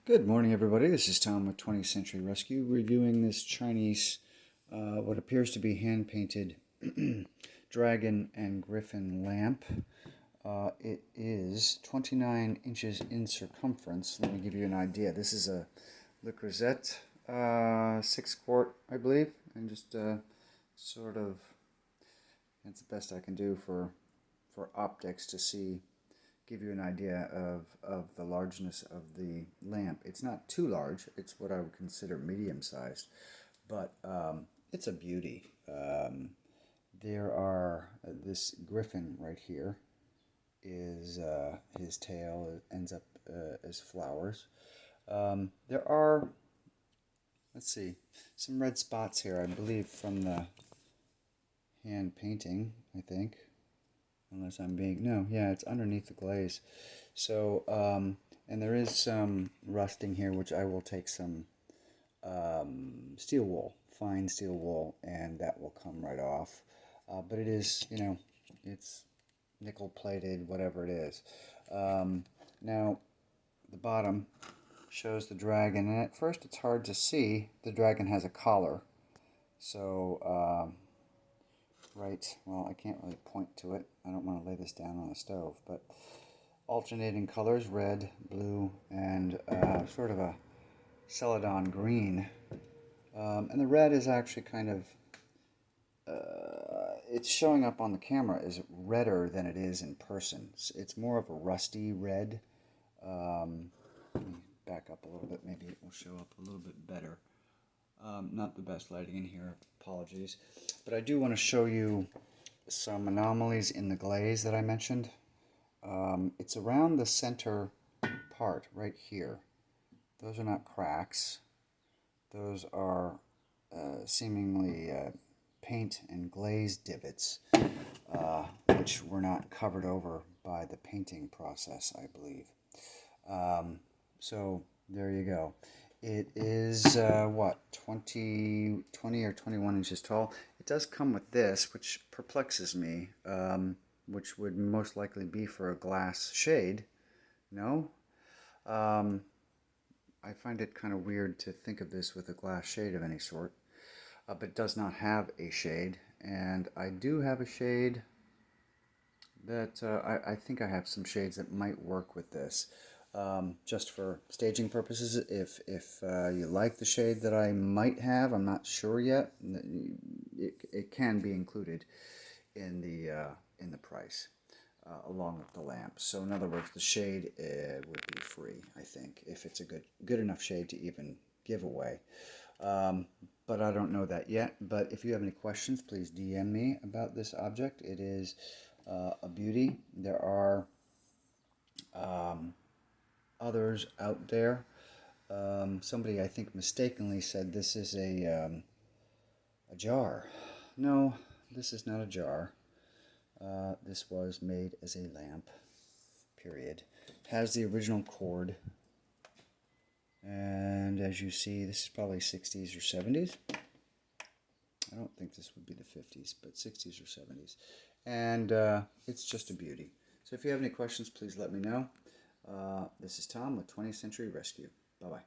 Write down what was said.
Good morning, everybody. This is Tom with 20th Century Rescue, reviewing this Chinese, what appears to be hand-painted dragon and griffin lamp. It is 29 inches in circumference. Let me give you an idea. This is a Le Creuset 6-quart, I believe, and just sort of, that's the best I can do for optics to give you an idea of the largeness of the lamp. It's not too large. It's what I would consider medium-sized, but it's a beauty. There are this griffin right here is his tail ends up as flowers. There are, let's see, some red spots here, I believe, from the hand painting, I think. Unless I'm being, no, yeah, it's underneath the glaze. So, and there is some rusting here, which I will take some steel wool, fine steel wool, and that will come right off. But it is, it's nickel plated, whatever it is. Now, the bottom shows the dragon, and at first it's hard to see. The dragon has a collar. So, right, well, I can't really point to it. I don't want to lay this down on the stove, but alternating colors, red, blue, and sort of a celadon green. And the red is actually kind of, it's showing up on the camera as redder than it is in person. It's more of a rusty red. Let me back up a little bit, maybe it will show up a little bit better. Not the best lighting in here, apologies. But I do want to show you some anomalies in the glaze that I mentioned. It's around the center part, right here. Those are not cracks. Those are seemingly paint and glaze divots, which were not covered over by the painting process, I believe. So there you go. It is, what, 20 or 21 inches tall. It does come with this, which perplexes me, which would most likely be for a glass shade. No? I find it kind of weird to think of this with a glass shade of any sort, but it does not have a shade. And I do have a shade that I think I have some shades that might work with this. Just for staging purposes, if you like the shade that I might have, I'm not sure yet. It can be included in the price along with the lamp. So in other words, the shade would be free, I think, if it's a good enough shade to even give away. But I don't know that yet. But if you have any questions, please DM me about this object. It is a beauty. There are others out there. Somebody, I think, mistakenly said this is a jar. No, this is not a jar. This was made as a lamp, period. Has the original cord. And as you see, this is probably 60s or 70s. I don't think this would be the 50s, but 60s or 70s. And it's just a beauty. So if you have any questions, please let me know. This is Tom with 20th Century Rescue. Bye-bye.